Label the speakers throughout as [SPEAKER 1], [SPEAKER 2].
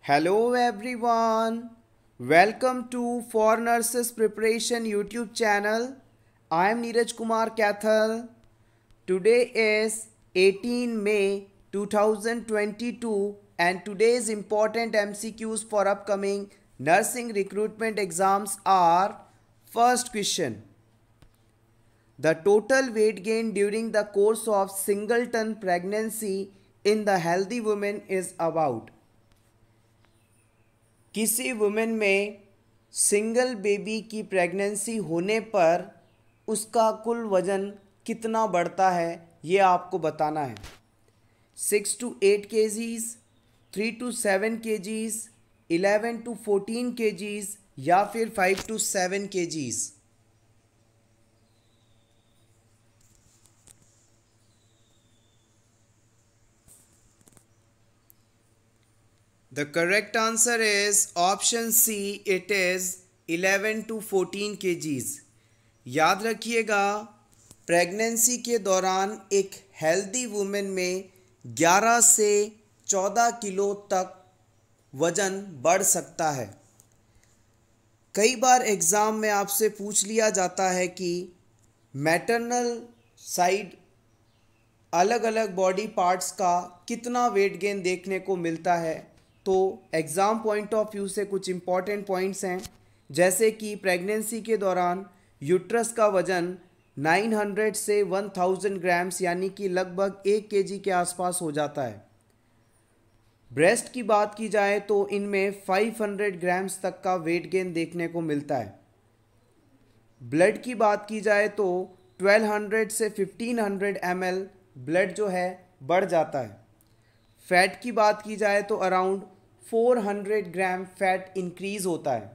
[SPEAKER 1] Hello everyone. Welcome to For Nurses Preparation YouTube channel. I am Neeraj Kumar Kathal. Today is 18 May 2022 and today's important MCQs for upcoming nursing recruitment exams are: first question. The total weight gain during the course of singleton pregnancy in the healthy woman is about. किसी women में single baby की pregnancy होने पर उसका कुल वज़न कितना बढ़ता है ये आपको बताना है। 6 to 8 kgs, 3 to 7 kgs, 11 to 14 kgs या फिर 5 to 7 kgs। The correct answer is option C. It is 11 to 14 kgs। याद रखिएगा, प्रेगनेंसी के दौरान एक हेल्दी वुमेन में 11 से 14 किलो तक वज़न बढ़ सकता है। कई बार एग्ज़ाम में आपसे पूछ लिया जाता है कि मैटरनल साइड अलग अलग बॉडी पार्ट्स का कितना वेट गेन देखने को मिलता है। तो एग्ज़ाम पॉइंट ऑफ व्यू से कुछ इम्पॉर्टेंट पॉइंट्स हैं, जैसे कि प्रेगनेंसी के दौरान यूट्रस का वज़न 900 से 1000 ग्राम्स यानी कि लगभग 1 केजी के आसपास हो जाता है। ब्रेस्ट की बात की जाए तो इनमें 500 ग्राम्स तक का वेट गेन देखने को मिलता है। ब्लड की बात की जाए तो 1200 से 1500 ml ब्लड जो है बढ़ जाता है। फैट की बात की जाए तो अराउंड 400 ग्राम फैट इंक्रीज़ होता है।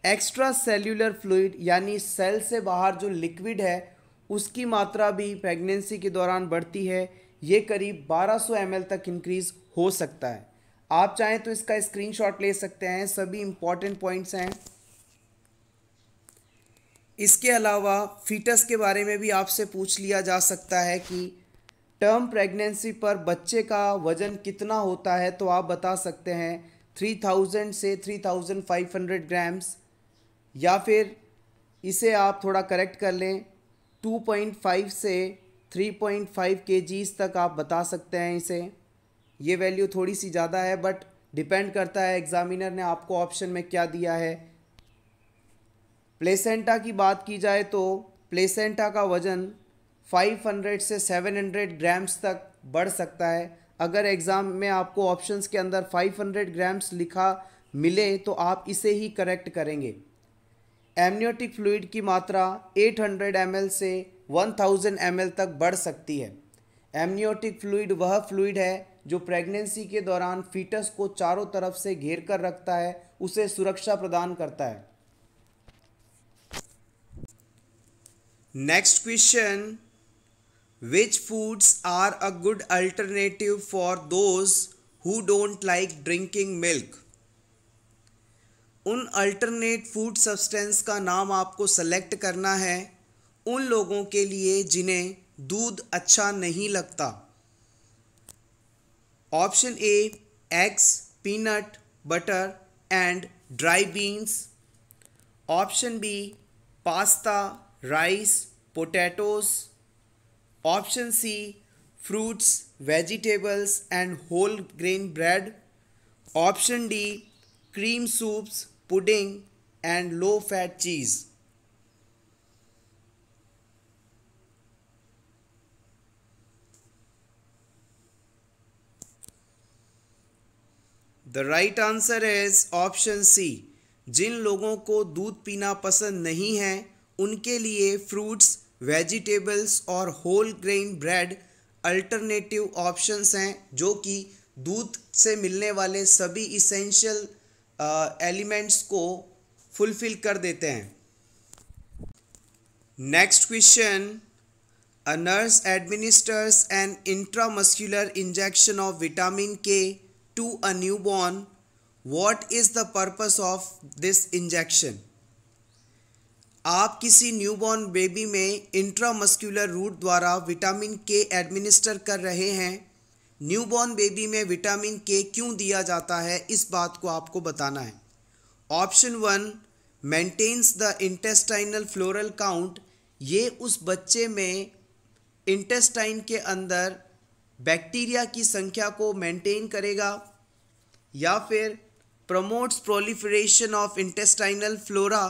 [SPEAKER 1] एक्स्ट्रा सेल्यूलर फ्लूइड यानी सेल से बाहर जो लिक्विड है उसकी मात्रा भी प्रेगनेंसी के दौरान बढ़ती है। ये करीब 1200 ml तक इंक्रीज़ हो सकता है। आप चाहें तो इसका स्क्रीनशॉट ले सकते हैं, सभी इंपॉर्टेंट पॉइंट्स हैं। इसके अलावा फीटस के बारे में भी आपसे पूछ लिया जा सकता है कि टर्म प्रेगनेंसी पर बच्चे का वज़न कितना होता है, तो आप बता सकते हैं 3000 से 3500 ग्राम्स, या फिर इसे आप थोड़ा करेक्ट कर लें 2.5 से 3.5 kgs तक आप बता सकते हैं इसे। ये वैल्यू थोड़ी सी ज़्यादा है बट डिपेंड करता है एग्ज़ामिनर ने आपको ऑप्शन में क्या दिया है। प्लेसेंटा की बात की जाए तो प्लेसेंटा का वज़न 500 से 700 ग्राम्स तक बढ़ सकता है। अगर एग्ज़ाम में आपको ऑप्शंस के अंदर 500 ग्राम्स लिखा मिले तो आप इसे ही करेक्ट करेंगे। एमनियोटिक फ्लूइड की मात्रा 800 ml से 1000 ml तक बढ़ सकती है। एमनियोटिक फ्लूइड वह फ्लूइड है जो प्रेगनेंसी के दौरान फीटस को चारों तरफ से घेर कर रखता है, उसे सुरक्षा प्रदान करता है। Next question, Which foods are a good alternative for those who don't like drinking milk? उन अल्टरनेट फूड सब्सटेंस का नाम आपको सेलेक्ट करना है उन लोगों के लिए जिन्हें दूध अच्छा नहीं लगता। Option A eggs, peanut butter and dry beans. Option B pasta, rice, potatoes. Option C, fruits, vegetables and whole grain bread. Option D, cream soups, pudding and low fat cheese. The right answer is option C. जिन लोगों को दूध पीना पसंद नहीं है उनके लिए फ्रूट्स, वेजिटेबल्स और whole grain bread alternative options हैं जो कि दूध से मिलने वाले सभी इसेंशियल एलिमेंट्स को फुलफिल कर देते हैं। Next question, a nurse administers an intramuscular injection of vitamin K to a newborn. What is the purpose of this injection? आप किसी न्यूबॉर्न बेबी में इंट्रामस्कुलर रूट द्वारा विटामिन के एडमिनिस्टर कर रहे हैं। न्यूबॉर्न बेबी में विटामिन के क्यों दिया जाता है, इस बात को आपको बताना है। Option 1, maintains the intestinal floral count, ये उस बच्चे में इंटेस्टाइन के अंदर बैक्टीरिया की संख्या को मेंटेन करेगा। या फिर promotes proliferation of intestinal flora,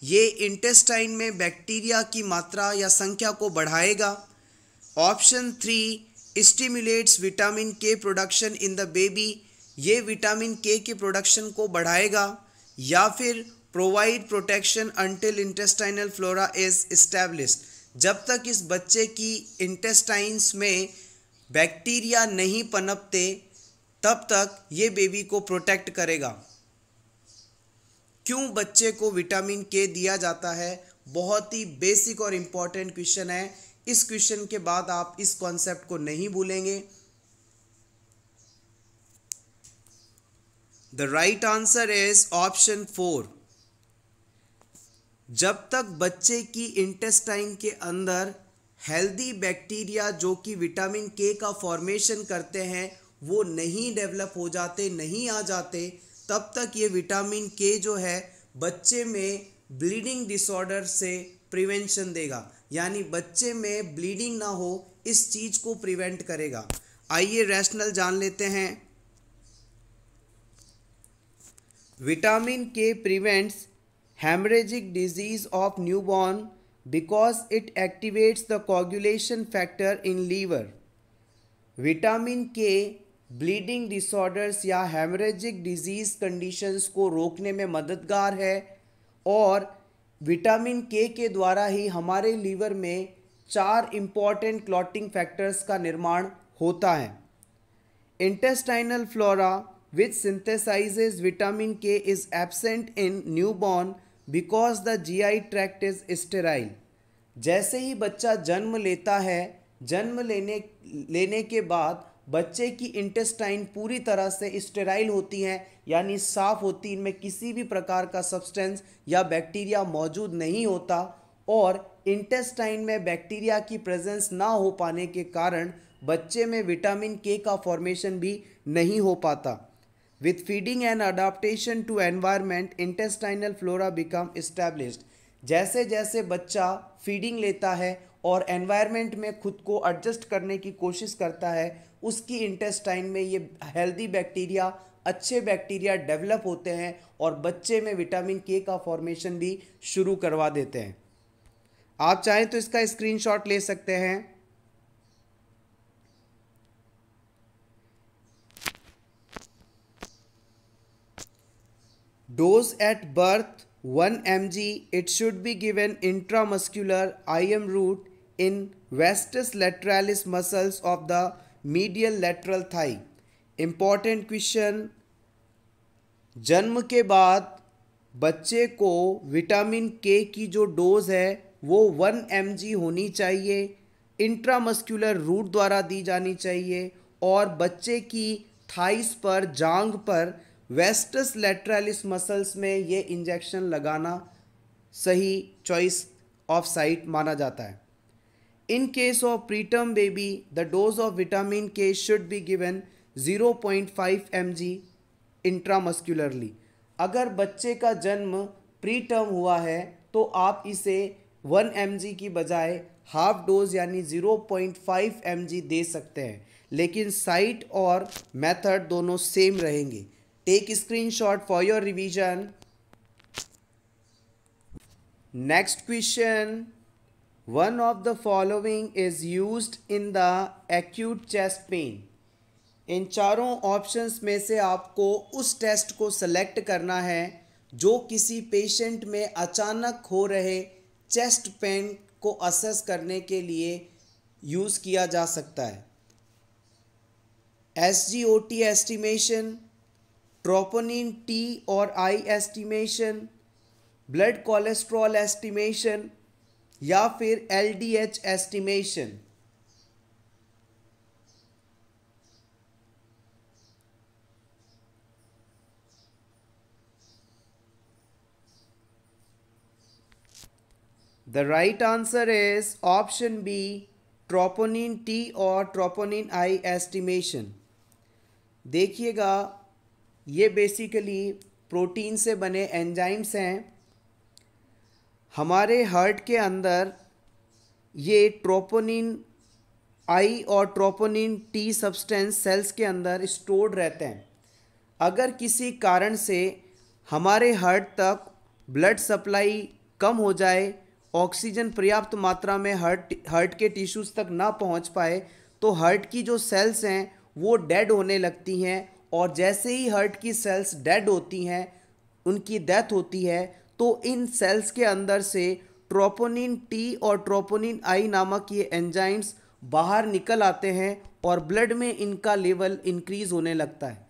[SPEAKER 1] ये इंटेस्टाइन में बैक्टीरिया की मात्रा या संख्या को बढ़ाएगा। ऑप्शन 3, स्टिमुलेट्स विटामिन के प्रोडक्शन इन द बेबी, ये विटामिन के प्रोडक्शन को बढ़ाएगा। या फिर provide protection until intestinal flora is established, जब तक इस बच्चे की इंटेस्टाइन्स में बैक्टीरिया नहीं पनपते तब तक ये बेबी को प्रोटेक्ट करेगा। क्यों बच्चे को विटामिन के दिया जाता है, बहुत ही बेसिक और इम्पॉर्टेंट क्वेश्चन है। इस क्वेश्चन के बाद आप इस कॉन्सेप्ट को नहीं भूलेंगे। The right answer is option 4। जब तक बच्चे की इंटेस्टाइन के अंदर हेल्दी बैक्टीरिया जो कि विटामिन के का फॉर्मेशन करते हैं वो नहीं डेवलप हो जाते, नहीं आ जाते, तब तक ये विटामिन के जो है बच्चे में ब्लीडिंग डिसऑर्डर से प्रिवेंशन देगा, यानी बच्चे में ब्लीडिंग ना हो इस चीज़ को प्रिवेंट करेगा। आइए रैशनल जान लेते हैं। विटामिन के prevents hemorrhagic disease of newborn because it activates the coagulation factor in liver. Vitamin के ब्लीडिंग डिसऑर्डर्स या हेमरेजिक डिजीज कंडीशंस को रोकने में मददगार है और विटामिन के द्वारा ही हमारे लीवर में 4 इम्पॉर्टेंट क्लॉटिंग फैक्टर्स का निर्माण होता है। Intestinal flora which synthesizes vitamin K is absent in newborn because the GI tract is sterile. जैसे ही बच्चा जन्म लेता है, जन्म लेने के बाद बच्चे की इंटेस्टाइन पूरी तरह से स्टेराइल होती हैं, यानी साफ होती, इनमें किसी भी प्रकार का सब्सटेंस या बैक्टीरिया मौजूद नहीं होता और इंटेस्टाइन में बैक्टीरिया की प्रेजेंस ना हो पाने के कारण बच्चे में विटामिन के का फॉर्मेशन भी नहीं हो पाता। With feeding and adaptation to environment, intestinal flora become established. जैसे जैसे बच्चा फीडिंग लेता है और एनवायरनमेंट में खुद को एडजस्ट करने की कोशिश करता है, उसकी इंटेस्टाइन में ये हेल्दी बैक्टीरिया, अच्छे बैक्टीरिया डेवलप होते हैं और बच्चे में विटामिन के का फॉर्मेशन भी शुरू करवा देते हैं। आप चाहें तो इसका स्क्रीनशॉट ले सकते हैं। Dose at birth 1 mg. It should be given intramuscular IM route in vastus lateralis muscles of the medial lateral thigh. Important question, जन्म के बाद बच्चे को विटामिन के की जो डोज है वो 1 mg होनी चाहिए, इंट्रामस्कुलर रूट द्वारा दी जानी चाहिए और बच्चे की थाइस पर, जांघ पर, वेस्टस लेटरालिस मसल्स में ये इंजेक्शन लगाना सही चॉइस ऑफ साइट माना जाता है। In case of preterm baby the dose of vitamin K should be given 0.5 mg intramuscularly. अगर बच्चे का जन्म प्रीटर्म हुआ है तो आप इसे 1 mg की बजाय हाफ डोज यानी 0.5 mg दे सकते हैं, लेकिन साइट और मेथड दोनों सेम रहेंगे। Take screenshot for your revision. Next question. One of the following is used in the acute chest pain. इन चारों ऑप्शंस में से आपको उस टेस्ट को सेलेक्ट करना है जो किसी पेशेंट में अचानक हो रहे चेस्ट पेन को असेस करने के लिए यूज़ किया जा सकता है। SGOT एस्टिमेशन, ट्रोपोनिन टी और I estimation, blood cholesterol estimation या फिर LDH estimation. The right answer is option B, troponin T और ट्रोपोनिन आई एस्टिमेशन। देखिएगा, ये बेसिकली प्रोटीन से बने एंजाइम्स हैं। हमारे हार्ट के अंदर ये ट्रोपोनिन आई और ट्रोपोनिन टी सब्सटेंस सेल्स के अंदर स्टोर्ड रहते हैं। अगर किसी कारण से हमारे हार्ट तक ब्लड सप्लाई कम हो जाए, ऑक्सीजन पर्याप्त मात्रा में हार्ट के टिश्यूज़ तक ना पहुंच पाए, तो हार्ट की जो सेल्स हैं वो डेड होने लगती हैं। और जैसे ही हार्ट की सेल्स डेड होती हैं, उनकी डेथ होती है, तो इन सेल्स के अंदर से ट्रोपोनिन टी और ट्रोपोनिन आई नामक ये एंजाइम्स बाहर निकल आते हैं और ब्लड में इनका लेवल इंक्रीज होने लगता है।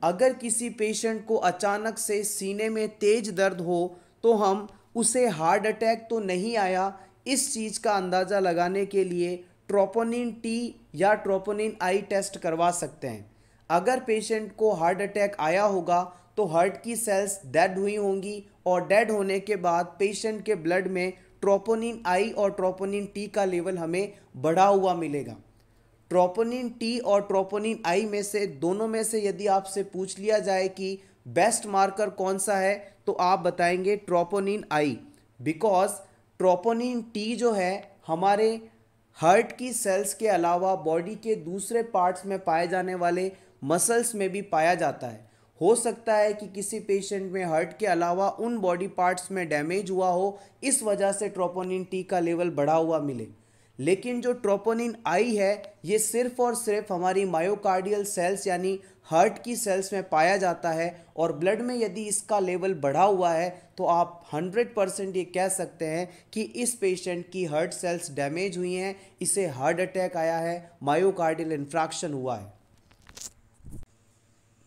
[SPEAKER 1] अगर किसी पेशेंट को अचानक से सीने में तेज दर्द हो, तो हम उसे हार्ट अटैक तो नहीं आया, इस चीज़ का अंदाज़ा लगाने के लिए ट्रोपोनिन टी या ट्रोपोनिन आई टेस्ट करवा सकते हैं। अगर पेशेंट को हार्ट अटैक आया होगा तो हार्ट की सेल्स डेड हुई होंगी और डेड होने के बाद पेशेंट के ब्लड में ट्रोपोनिन आई और ट्रोपोनिन टी का लेवल हमें बढ़ा हुआ मिलेगा। ट्रोपोनिन टी और ट्रोपोनिन आई में से दोनों में से यदि आपसे पूछ लिया जाए कि बेस्ट मार्कर कौन सा है, तो आप बताएंगे troponin I. Because troponin T जो है हमारे हार्ट की सेल्स के अलावा बॉडी के दूसरे पार्ट्स में पाए जाने वाले मसल्स में भी पाया जाता है। हो सकता है कि किसी पेशेंट में हार्ट के अलावा उन बॉडी पार्ट्स में डैमेज हुआ हो, इस वजह से ट्रोपोनिन टी का लेवल बढ़ा हुआ मिले। लेकिन जो ट्रोपोनिन आई है, ये सिर्फ और सिर्फ हमारी मायोकार्डियल सेल्स यानी हार्ट की सेल्स में पाया जाता है। और ब्लड में यदि इसका लेवल बढ़ा हुआ है तो आप 100% ये कह सकते हैं कि इस पेशेंट की हार्ट सेल्स डैमेज हुई हैं, इसे हार्ट अटैक आया है, मायोकार्डियल इंफ्रैक्शन हुआ है।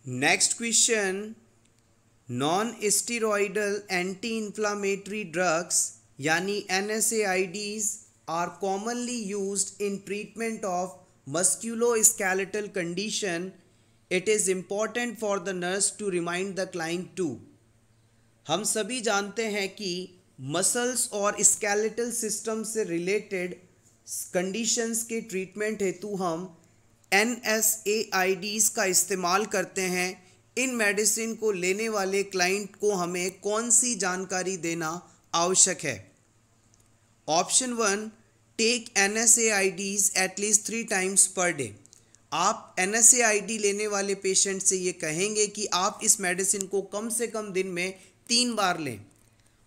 [SPEAKER 1] Next question, non steroidal anti inflammatory drugs यानी NSAIDs are commonly used in treatment of musculoskeletal condition. It is important for the nurse to remind the client too. हम सभी जानते हैं कि मसल्स और स्केलेटल सिस्टम से रिलेटेड कंडीशंस के treatment हेतु हम NSAIDs का इस्तेमाल करते हैं। इन मेडिसिन को लेने वाले क्लाइंट को हमें कौन सी जानकारी देना आवश्यक है? Option 1, take NSAIDs at least 3 times per day. आप NSAID लेने वाले पेशेंट से ये कहेंगे कि आप इस मेडिसिन को कम से कम दिन में 3 बार लें।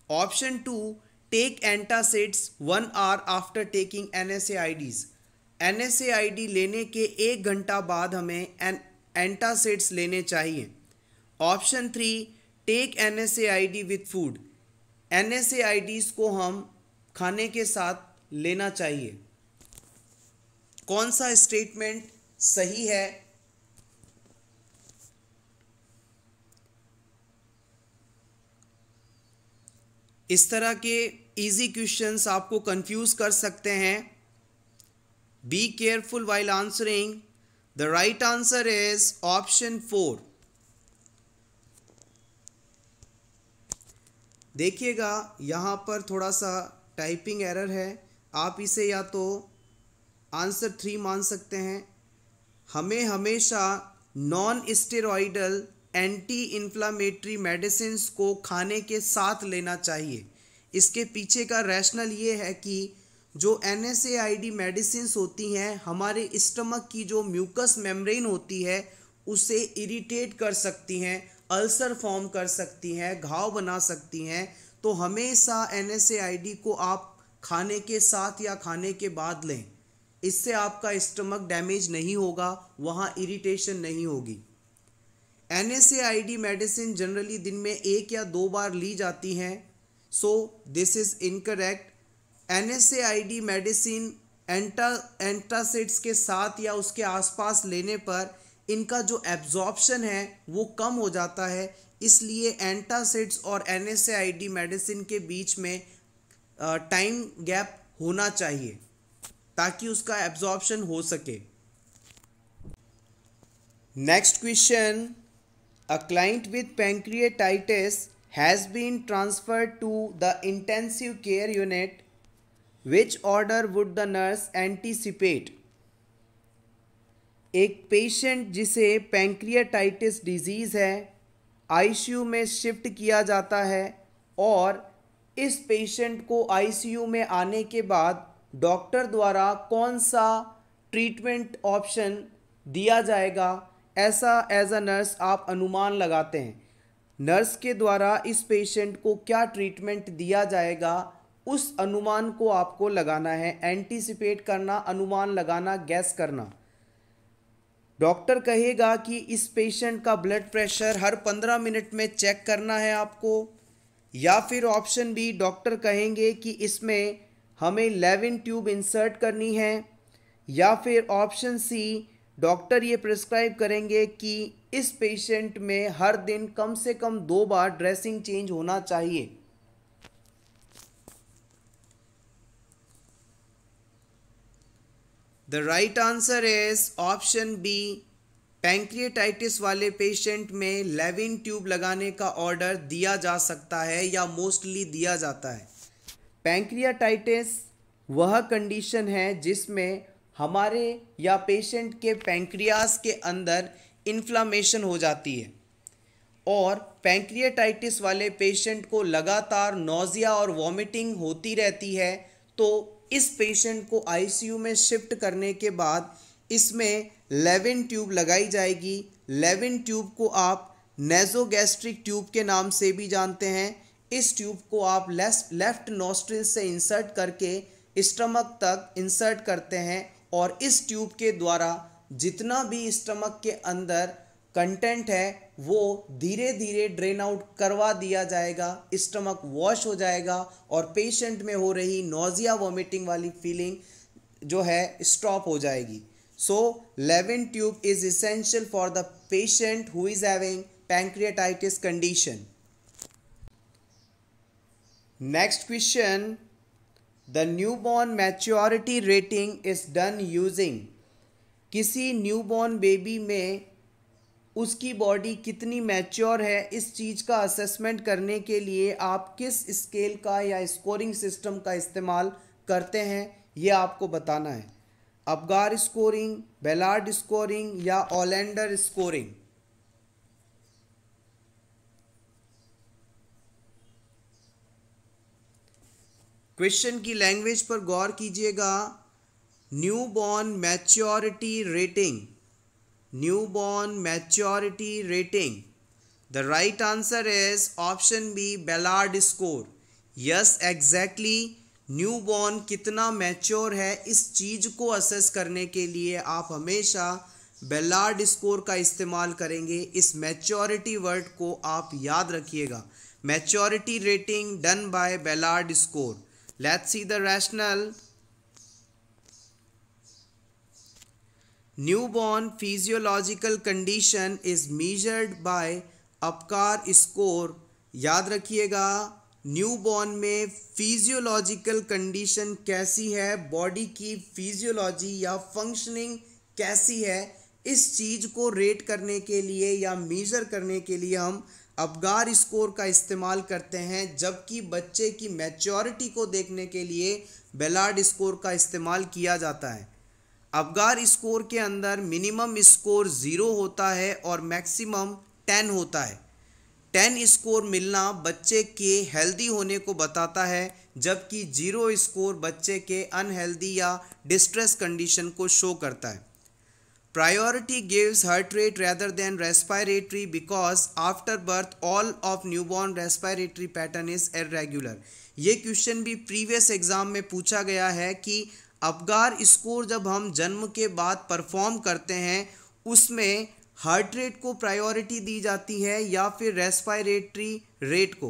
[SPEAKER 1] Option 2, take antacids 1 hour after taking NSAIDs। NSAID लेने के 1 घंटा बाद हमें एंटासिड्स लेने चाहिए। Option 3, take NSAID with food. NSAIDs को हम खाने के साथ लेना चाहिए। कौन सा स्टेटमेंट सही है? इस तरह के इजी क्वेश्चंस आपको कंफ्यूज कर सकते हैं। Be careful while answering. The right answer is option 4। देखिएगा, यहां पर थोड़ा सा टाइपिंग एरर है, आप इसे या तो आंसर 3 मान सकते हैं। हमें हमेशा non steroidal anti inflammatory medicines को खाने के साथ लेना चाहिए। इसके पीछे का रैशनल ये है कि जो NSAID मेडिसिन्स होती हैं, हमारे स्टमक की जो म्यूकस मेम्ब्रेन होती है उसे इरिटेट कर सकती हैं, अल्सर फॉर्म कर सकती हैं, घाव बना सकती हैं। तो हमेशा NSAID को आप खाने के साथ या खाने के बाद लें। इससे आपका स्टमक डैमेज नहीं होगा, वहाँ इरिटेशन नहीं होगी। NSAID मेडिसिन जनरली दिन में 1 या 2 बार ली जाती हैं, so this is incorrect. NSAID medicine antacids के साथ या उसके आसपास लेने पर इनका जो एब्जॉर्प्शन है वो कम हो जाता है। इसलिए एंटासिड्स और NSAID मेडिसिन के बीच में टाइम गैप होना चाहिए ताकि उसका एब्जॉर्प्शन हो सके। Next question, a client with pancreatitis has been transferred to the intensive care unit which order would the nurse anticipate? एक पेशेंट जिसे पैंक्रियाटाइटिस डिजीज़ है, आईसीयू में शिफ्ट किया जाता है और इस पेशेंट को आईसीयू में आने के बाद डॉक्टर द्वारा कौन सा ट्रीटमेंट ऑप्शन दिया जाएगा, ऐसा एज अ नर्स आप अनुमान लगाते हैं। नर्स के द्वारा इस पेशेंट को क्या ट्रीटमेंट दिया जाएगा, उस अनुमान को आपको लगाना है। एंटीसिपेट करना, अनुमान लगाना, गैस करना। डॉक्टर कहेगा कि इस पेशेंट का ब्लड प्रेशर हर 15 मिनट में चेक करना है आपको, या फिर ऑप्शन बी, डॉक्टर कहेंगे कि इसमें हमें लेविन ट्यूब इंसर्ट करनी है, या फिर ऑप्शन सी, डॉक्टर ये प्रिस्क्राइब करेंगे कि इस पेशेंट में हर दिन कम से कम 2 बार ड्रेसिंग चेंज होना चाहिए। The right answer is option B. Pancreatitis वाले पेशेंट में लेविन ट्यूब लगाने का ऑर्डर दिया जा सकता है या मोस्टली दिया जाता है। पैंक्रियाटाइटिस वह कंडीशन है जिसमें हमारे या पेशेंट के पैंक्रियास के अंदर इन्फ्लामेशन हो जाती है और पैंक्रियाटाइटिस वाले पेशेंट को लगातार नौजिया और वॉमिटिंग होती रहती है। तो इस पेशेंट को आईसीयू में शिफ्ट करने के बाद इसमें लेविन ट्यूब लगाई जाएगी। लेविन ट्यूब को आप नेज़ोगैस्ट्रिक ट्यूब के नाम से भी जानते हैं। इस ट्यूब को आप लेफ्ट नॉस्ट्रिल से इंसर्ट करके स्टमक तक इंसर्ट करते हैं और इस ट्यूब के द्वारा जितना भी स्टमक के अंदर कंटेंट है वो धीरे धीरे ड्रेन आउट करवा दिया जाएगा, स्टमक वॉश हो जाएगा और पेशेंट में हो रही नौजिया वॉमिटिंग वाली फीलिंग जो है स्टॉप हो जाएगी। So Levin tube is essential for the patient who is having pancreatitis condition. Next question, the newborn maturity rating is done using. किसी न्यूबॉर्न बेबी में उसकी बॉडी कितनी मैच्योर है, इस चीज़ का असेसमेंट करने के लिए आप किस स्केल का या स्कोरिंग सिस्टम का इस्तेमाल करते हैं, ये आपको बताना है। अपगार स्कोरिंग, बेलार्ड स्कोरिंग या ओलेंडर स्कोरिंग। क्वेश्चन की लैंग्वेज पर गौर कीजिएगा। Newborn maturity rating, newborn maturity rating. The right answer is option B, Ballard score. Yes, exactly. Newborn कितना मैच्योर है, इस चीज़ को असेस करने के लिए आप हमेशा बेलार्ड स्कोर का इस्तेमाल करेंगे। इस मैच्योरिटी वर्ड को आप याद रखिएगा। Maturity rating done by Ballard score. Let's see the rationale. Newborn physiological condition is measured by Apgar score. याद रखिएगा, न्यूबॉर्न में फिजियोलॉजिकल कंडीशन कैसी है, बॉडी की फिजियोलॉजी या फंक्शनिंग कैसी है, इस चीज़ को रेट करने के लिए या मेजर करने के लिए हम अपगार स्कोर का इस्तेमाल करते हैं, जबकि बच्चे की मैच्योरिटी को देखने के लिए बेलार्ड स्कोर का इस्तेमाल किया जाता है। अपगार स्कोर के अंदर मिनिमम स्कोर 0 होता है और मैक्सिमम 10 होता है। 10 स्कोर मिलना बच्चे के हेल्दी होने को बताता है, जबकि 0 स्कोर बच्चे के अनहेल्दी या डिस्ट्रेस कंडीशन को शो करता है। Priority gives heart rate rather than respiratory because after birth all of newborn respiratory pattern is irregular। ये क्वेश्चन भी प्रीवियस एग्जाम में पूछा गया है कि अपगार स्कोर जब हम जन्म के बाद परफॉर्म करते हैं उसमें हार्ट रेट को प्रायोरिटी दी जाती है या फिर रेस्पिरेटरी रेट को,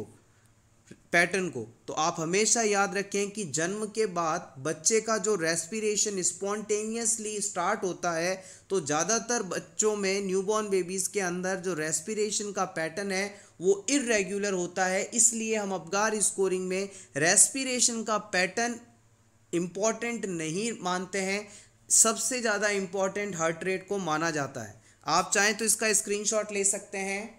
[SPEAKER 1] पैटर्न को। तो आप हमेशा याद रखें कि जन्म के बाद बच्चे का जो रेस्पिरेशन स्पॉन्टेनियसली स्टार्ट होता है, तो ज़्यादातर बच्चों में, न्यूबॉर्न बेबीज़ के अंदर जो रेस्पिरेशन का पैटर्न है वो इर्रेगुलर होता है। इसलिए हम अपगार स्कोरिंग में रेस्पिरेशन का पैटर्न इम्पॉर्टेंट नहीं मानते हैं, सबसे ज़्यादा इम्पॉर्टेंट हार्ट रेट को माना जाता है। आप चाहें तो इसका स्क्रीनशॉट ले सकते हैं।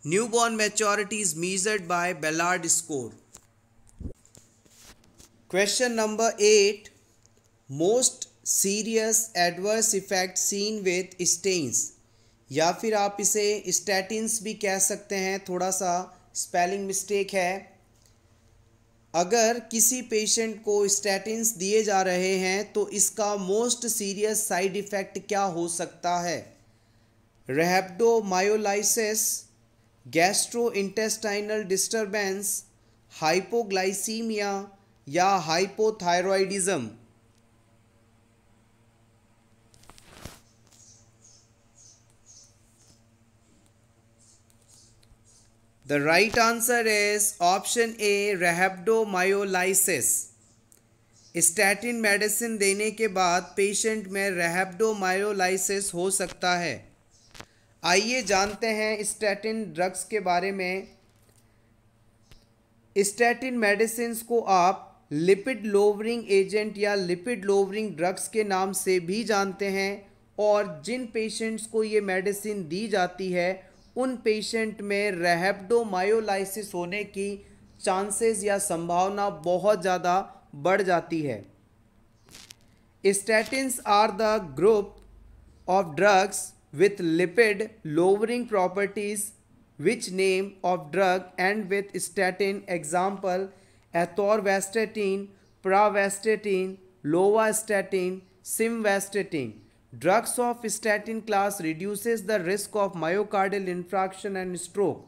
[SPEAKER 1] Newborn maturity is measured by Ballard score. Question number 8, most serious adverse effect seen with statins, या फिर आप इसे स्टैटिन्स भी कह सकते हैं, थोड़ा सा स्पेलिंग मिस्टेक है। अगर किसी पेशेंट को स्टैटिन्स दिए जा रहे हैं तो इसका मोस्ट सीरियस साइड इफ़ेक्ट क्या हो सकता है? रैप्डोमायोलाइसिस, गैस्ट्रोइंटेस्टाइनल डिस्टर्बेंस, हाइपोग्लाइसीमिया या hypothyroidism. The right answer is option A, rhabdomyolysis. Statin medicine देने के बाद पेशेंट में रैप्डोमायोलाइसिस हो सकता है। आइए जानते हैं स्टैटिन ड्रग्स के बारे में। स्टैटिन मेडिसिन को आप लिपिड लोवरिंग एजेंट या लिपिड लोवरिंग ड्रग्स के नाम से भी जानते हैं, और जिन पेशेंट्स को ये मेडिसिन दी जाती है उन पेशेंट में रैप्डोमायोलाइसिस होने की चांसेस या संभावना बहुत ज़्यादा बढ़ जाती है। Statins are the group of drugs with lipid lowering properties, which name of drug end with statin, example atorvastatin, pravastatin, lovastatin, simvastatin. Drugs of statin class reduces the risk of myocardial infarction and stroke.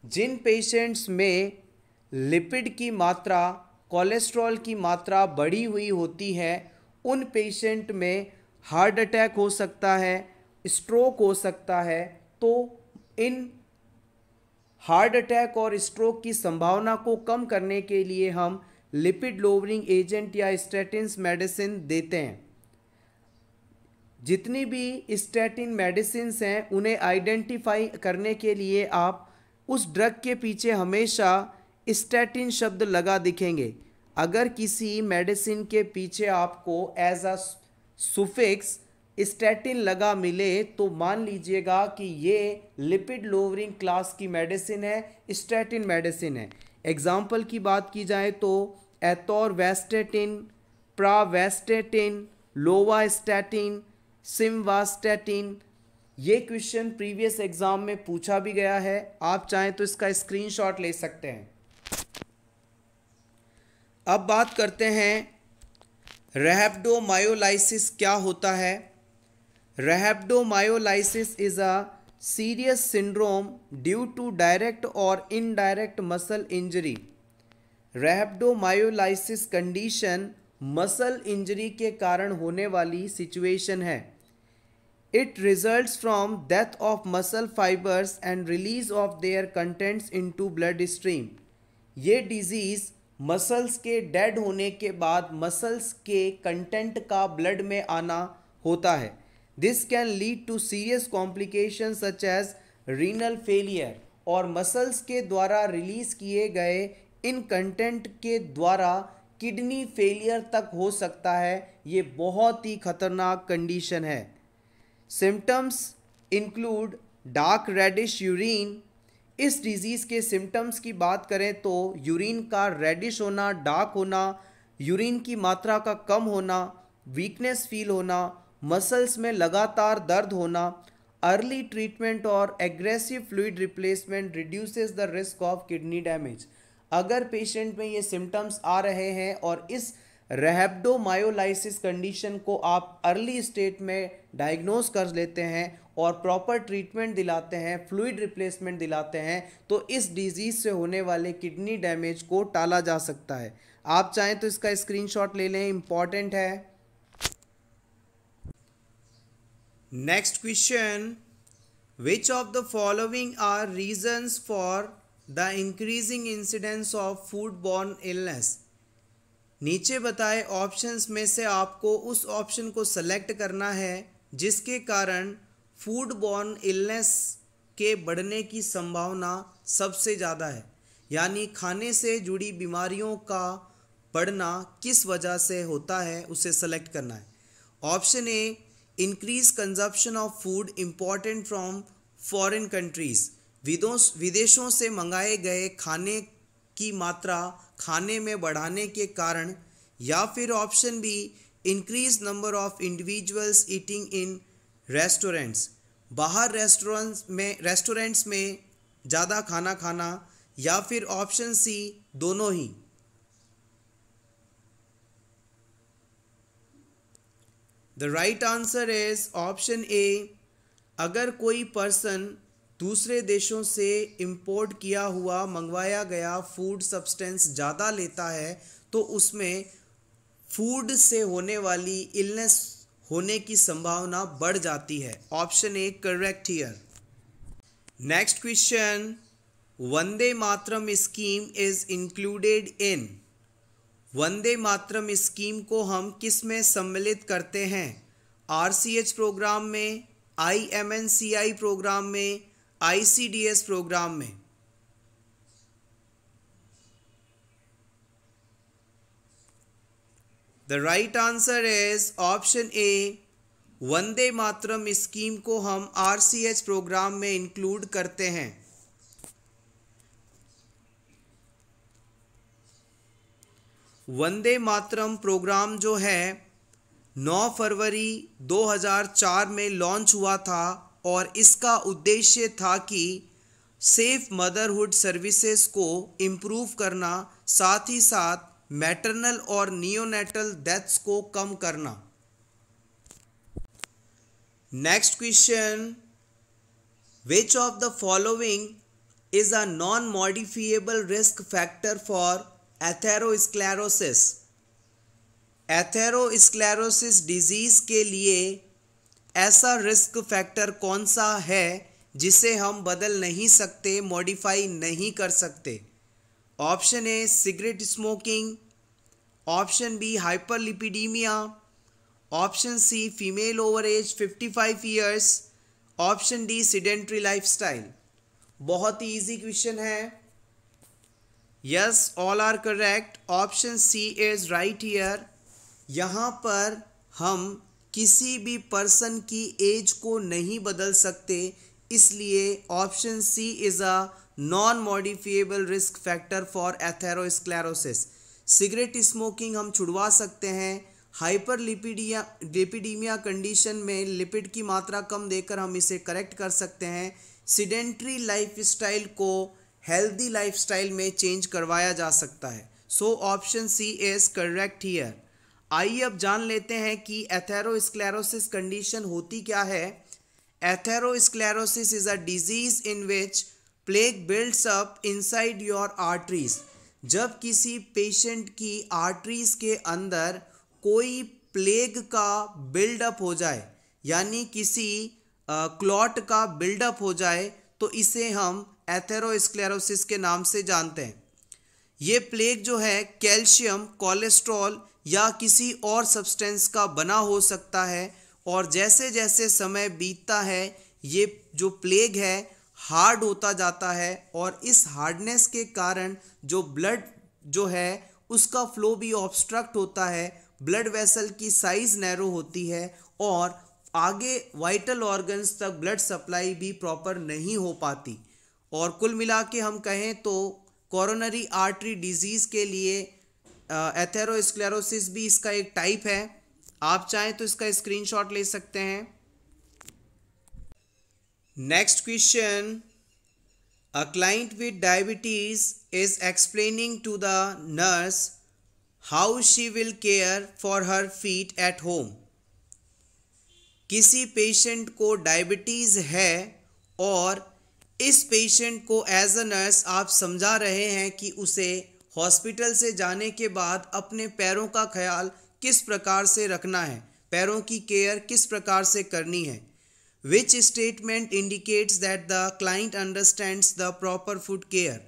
[SPEAKER 1] जिन patients में lipid की मात्रा, cholesterol की मात्रा बढ़ी हुई होती है उन पेशेंट में हार्ट अटैक हो सकता है, स्ट्रोक हो सकता है। तो इन हार्ट अटैक और स्ट्रोक की संभावना को कम करने के लिए हम लिपिड लोवरिंग एजेंट या स्टैटिन्स मेडिसिन देते हैं। जितनी भी स्टैटिन मेडिसिन हैं उन्हें आइडेंटिफाई करने के लिए आप उस ड्रग के पीछे हमेशा स्टैटिन शब्द लगा दिखेंगे। अगर किसी मेडिसिन के पीछे आपको एज अ सुफिक्स स्टैटिन लगा मिले तो मान लीजिएगा कि ये लिपिड लोवरिंग क्लास की मेडिसिन है, स्टैटिन मेडिसिन है। एग्जाम्पल की बात की जाए तो एथोरवास्टेटिन, प्रावास्टेटिन, लोवास्टेटिन, सिमवास्टेटिन। ये क्वेश्चन प्रीवियस एग्जाम में पूछा भी गया है, आप चाहें तो इसका स्क्रीनशॉट ले सकते हैं। अब बात करते हैं रैप्डोमायोलाइसिस क्या होता है। Rhabdomyolysis is a serious syndrome due to direct और indirect muscle injury. Rhabdomyolysis condition muscle injury के कारण होने वाली सिचुएशन है। It results from death of muscle fibres and release of their contents into blood stream. ये disease muscles के dead होने के बाद मसल्स के कंटेंट का ब्लड में आना होता है। This can lead to serious complication such as renal failure, और मसल्स के द्वारा रिलीज किए गए इन कंटेंट के द्वारा किडनी फेलियर तक हो सकता है। ये बहुत ही खतरनाक कंडीशन है। Symptoms include dark reddish urine. इस डिजीज़ के सिम्टम्स की बात करें तो यूरिन का रेडिश होना, डार्क होना, यूरिन की मात्रा का कम होना, वीकनेस फील होना, मसल्स में लगातार दर्द होना। अर्ली ट्रीटमेंट और aggressive fluid replacement reduces the risk of kidney damage. अगर पेशेंट में ये सिम्टम्स आ रहे हैं और इस रैप्डोमायोलाइसिस कंडीशन को आप अर्ली स्टेट में डायग्नोज कर लेते हैं और प्रॉपर ट्रीटमेंट दिलाते हैं, फ्लूइड रिप्लेसमेंट दिलाते हैं, तो इस डिजीज़ से होने वाले किडनी डैमेज को टाला जा सकता है। आप चाहें तो इसका स्क्रीनशॉट ले लें, इंपॉर्टेंट है। Next question, which of the following are reasons for the increasing incidence of food borne illness. नीचे बताए ऑप्शंस में से आपको उस ऑप्शन को सेलेक्ट करना है जिसके कारण फूड बॉर्न इलनेस के बढ़ने की संभावना सबसे ज़्यादा है, यानी खाने से जुड़ी बीमारियों का बढ़ना किस वजह से होता है उसे सेलेक्ट करना है। Option A, increase consumption of food important from foreign countries. विदेशों से मंगाए गए खाने की मात्रा खाने में बढ़ाने के कारण, या फिर option B increase number of individuals eating in restaurants, बाहर रेस्टोरेंट्स में ज़्यादा खाना खाना, या फिर ऑप्शन सी दोनों ही। The right answer is option A. अगर कोई पर्सन दूसरे देशों से इंपोर्ट किया हुआ मंगवाया गया फूड सब्सटेंस ज़्यादा लेता है तो उसमें फूड से होने वाली इलनेस होने की संभावना बढ़ जाती है। Option A correct here. Next question, Vande Mataram scheme is included in. Vande Mataram scheme को हम किस में सम्मिलित करते हैं? आरसीएच प्रोग्राम में, आईएमएनसीआई प्रोग्राम में, आईसीडीएस प्रोग्राम में। The right answer is option A. Vande Mataram scheme को हम आरसीएच प्रोग्राम में इंक्लूड करते हैं। वंदे मातरम प्रोग्राम जो है 9 फरवरी 2004 में लॉन्च हुआ था और इसका उद्देश्य था कि सेफ मदरहुड सर्विसेज को इम्प्रूव करना, साथ ही साथ मैटरनल और नियोनेटल डेथ्स को कम करना। Next question, which of the following is a non modifiable risk factor for atherosclerosis. Atherosclerosis disease के लिए ऐसा रिस्क फैक्टर कौन सा है जिसे हम बदल नहीं सकते, मॉडिफाई नहीं कर सकते? Option A cigarette smoking, option B hyperlipidemia, option C female over age 55 years, option D sedentary lifestyle. बहुत ही इजी क्वेश्चन है। Yes, all are correct. Option C is right here. यहाँ पर हम किसी भी पर्सन की एज को नहीं बदल सकते, इसलिए option C is a non modifiable risk factor for atherosclerosis. Cigarette smoking हम छुड़वा सकते हैं। हाइपरलिपिडीमिया कंडीशन में लिपिड की मात्रा कम देकर हम इसे करेक्ट कर सकते हैं। सीडेंट्री लाइफस्टाइल को हेल्दी लाइफस्टाइल में चेंज करवाया जा सकता है। So option C is correct here. आइए अब जान लेते हैं कि एथेरोस्क्लेरोसिस कंडीशन होती क्या है। Atherosclerosis is a disease in which plague builds up inside your arteries. जब किसी पेशेंट की आर्टरीज के अंदर कोई प्लेग का बिल्डअप हो जाए, यानी किसी क्लॉट का बिल्डअप हो जाए, तो इसे हम एथेरोस्क्लेरोसिस के नाम से जानते हैं। ये प्लेग जो है कैल्शियम, कोलेस्ट्रॉल या किसी और सब्सटेंस का बना हो सकता है, और जैसे जैसे समय बीतता है ये जो प्लेग है हार्ड होता जाता है, और इस हार्डनेस के कारण जो ब्लड जो है उसका फ्लो भी ऑब्स्ट्रक्ट होता है, ब्लड वेसल की साइज नैरो होती है, और आगे वाइटल ऑर्गन्स तक ब्लड सप्लाई भी प्रॉपर नहीं हो पाती। और कुल मिला के हम कहें तो कोरोनरी आर्टरी डिजीज़ के लिए एथेरोस्क्लेरोसिस भी इसका एक टाइप है। आप चाहें तो इसका स्क्रीनशॉट ले सकते हैं। Next question, a client with diabetes is explaining to the nurse how she will care for her feet at home. किसी पेशेंट को डायबिटीज है और इस पेशेंट को एज अ नर्स आप समझा रहे हैं कि उसे हॉस्पिटल से जाने के बाद अपने पैरों का ख्याल किस प्रकार से रखना है, पैरों की केयर किस प्रकार से करनी है। Which statement indicates that the client understands the proper food care.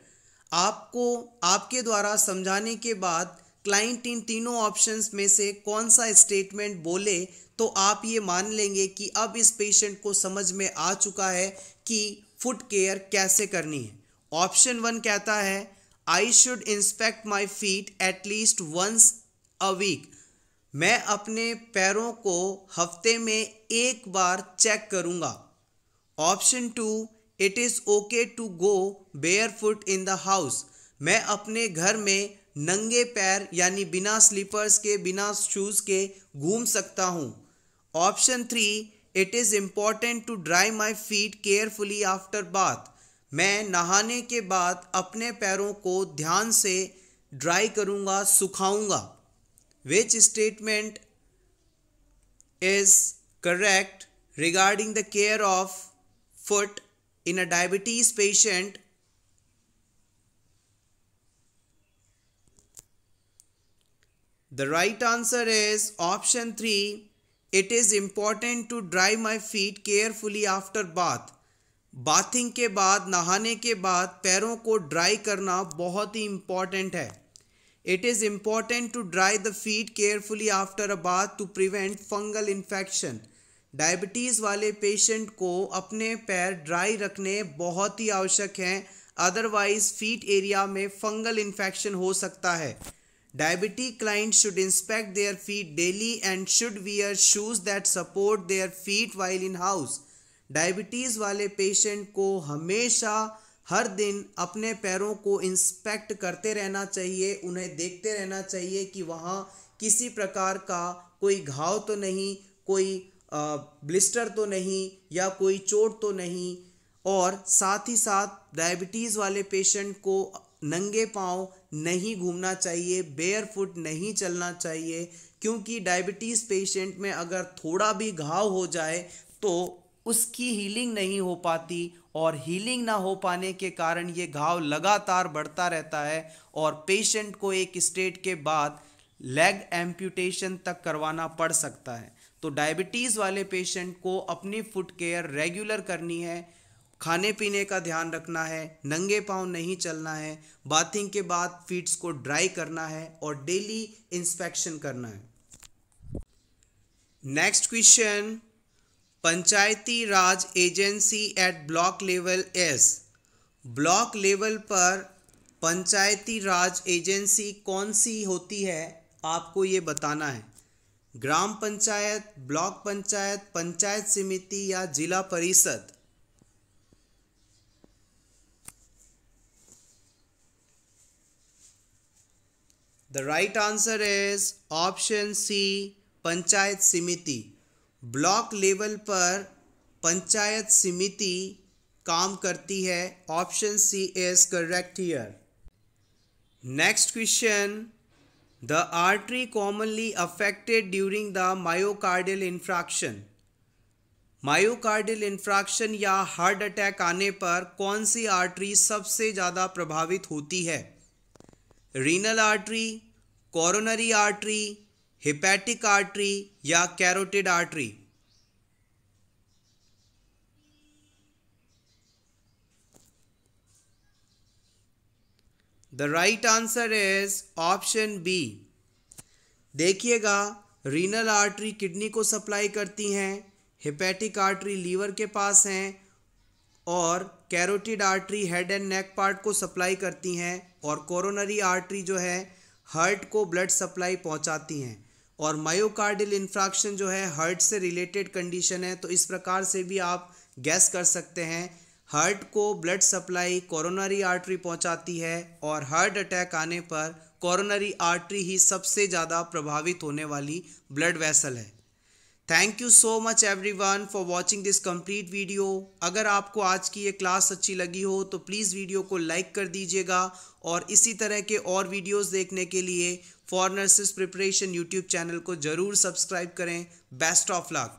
[SPEAKER 1] आपको आपके द्वारा समझाने के बाद क्लाइंट इन तीनों ऑप्शंस में से कौन सा स्टेटमेंट बोले तो आप ये मान लेंगे कि अब इस पेशेंट को समझ में आ चुका है कि फुट केयर कैसे करनी है। ऑप्शन 1 कहता है I should inspect my feet at least once a week. मैं अपने पैरों को हफ्ते में एक बार चेक करूँगा। Option 2, it is okay to go barefoot in the house. मैं अपने घर में नंगे पैर यानी बिना स्लीपर्स के, बिना शूज़ के घूम सकता हूँ। Option 3, it is important to dry my feet carefully after bath. मैं नहाने के बाद अपने पैरों को ध्यान से ड्राई करूँगा, सुखाऊँगा। Which statement is correct regarding the care of foot in a diabetes patient? The right answer is option 3. It is important to dry my feet carefully after bath. Bathing के बाद, नहाने के बाद पैरों को ड्राई करना बहुत ही इम्पॉर्टेंट है। It is important to dry the feet carefully after a bath to prevent fungal infection. Diabetes वाले पेशेंट को अपने पैर ड्राई रखने बहुत ही आवश्यक हैं, अदरवाइज फीट एरिया में फंगल इन्फेक्शन हो सकता है। Diabetic client should inspect their feet daily and should wear shoes that support their feet while in house. Diabetes वाले पेशेंट को हमेशा हर दिन अपने पैरों को इंस्पेक्ट करते रहना चाहिए, उन्हें देखते रहना चाहिए कि वहाँ किसी प्रकार का कोई घाव तो नहीं, कोई ब्लिस्टर तो नहीं या कोई चोट तो नहीं। और साथ ही साथ डायबिटीज़ वाले पेशेंट को नंगे पांव नहीं घूमना चाहिए, बेयर फुट नहीं चलना चाहिए, क्योंकि डायबिटीज़ पेशेंट में अगर थोड़ा भी घाव हो जाए तो उसकी हीलिंग नहीं हो पाती, और हीलिंग ना हो पाने के कारण ये घाव लगातार बढ़ता रहता है और पेशेंट को एक स्टेट के बाद लेग एम्पुटेशन तक करवाना पड़ सकता है। तो डायबिटीज़ वाले पेशेंट को अपनी फुट केयर रेगुलर करनी है, खाने पीने का ध्यान रखना है, नंगे पांव नहीं चलना है, बाथिंग के बाद फीट्स को ड्राई करना है और डेली इंस्पेक्शन करना है। Next question, panchayati Raj agency at block level is. Block level पर पंचायती राज एजेंसी कौन सी होती है, आपको ये बताना है। ग्राम पंचायत, ब्लॉक पंचायत, पंचायत समिति या Zila Parishad. The right answer is option C, Panchayat Samiti. Block level पर पंचायत समिति काम करती है। Option C is correct here. Next question, the artery commonly affected during the myocardial infarction। Myocardial infarction या हार्ट अटैक आने पर कौन सी आर्टरी सबसे ज़्यादा प्रभावित होती है? Renal artery, coronary artery, hepatic artery या carotid artery? The right answer is option B. देखिएगा, रीनल आर्टरी किडनी को सप्लाई करती हैं, हेपेटिक आर्टरी लीवर के पास हैं और carotid artery head and neck part को सप्लाई करती हैं, और कोरोनरी आर्टरी जो है हार्ट को ब्लड सप्लाई पहुंचाती हैं। और मायोकार्डियल इन्फ्रैक्शन जो है हार्ट से रिलेटेड कंडीशन है, तो इस प्रकार से भी आप गैस कर सकते हैं। हार्ट को ब्लड सप्लाई कोरोनरी आर्टरी पहुंचाती है और हार्ट अटैक आने पर कोरोनरी आर्टरी ही सबसे ज़्यादा प्रभावित होने वाली ब्लड वेसल है। Thank you so much everyone for watching this complete video. अगर आपको आज की ये क्लास अच्छी लगी हो तो प्लीज़ वीडियो को लाइक कर दीजिएगा, और इसी तरह के और वीडियोस देखने के लिए for nurses preparation YouTube channel को ज़रूर सब्सक्राइब करें। Best of luck.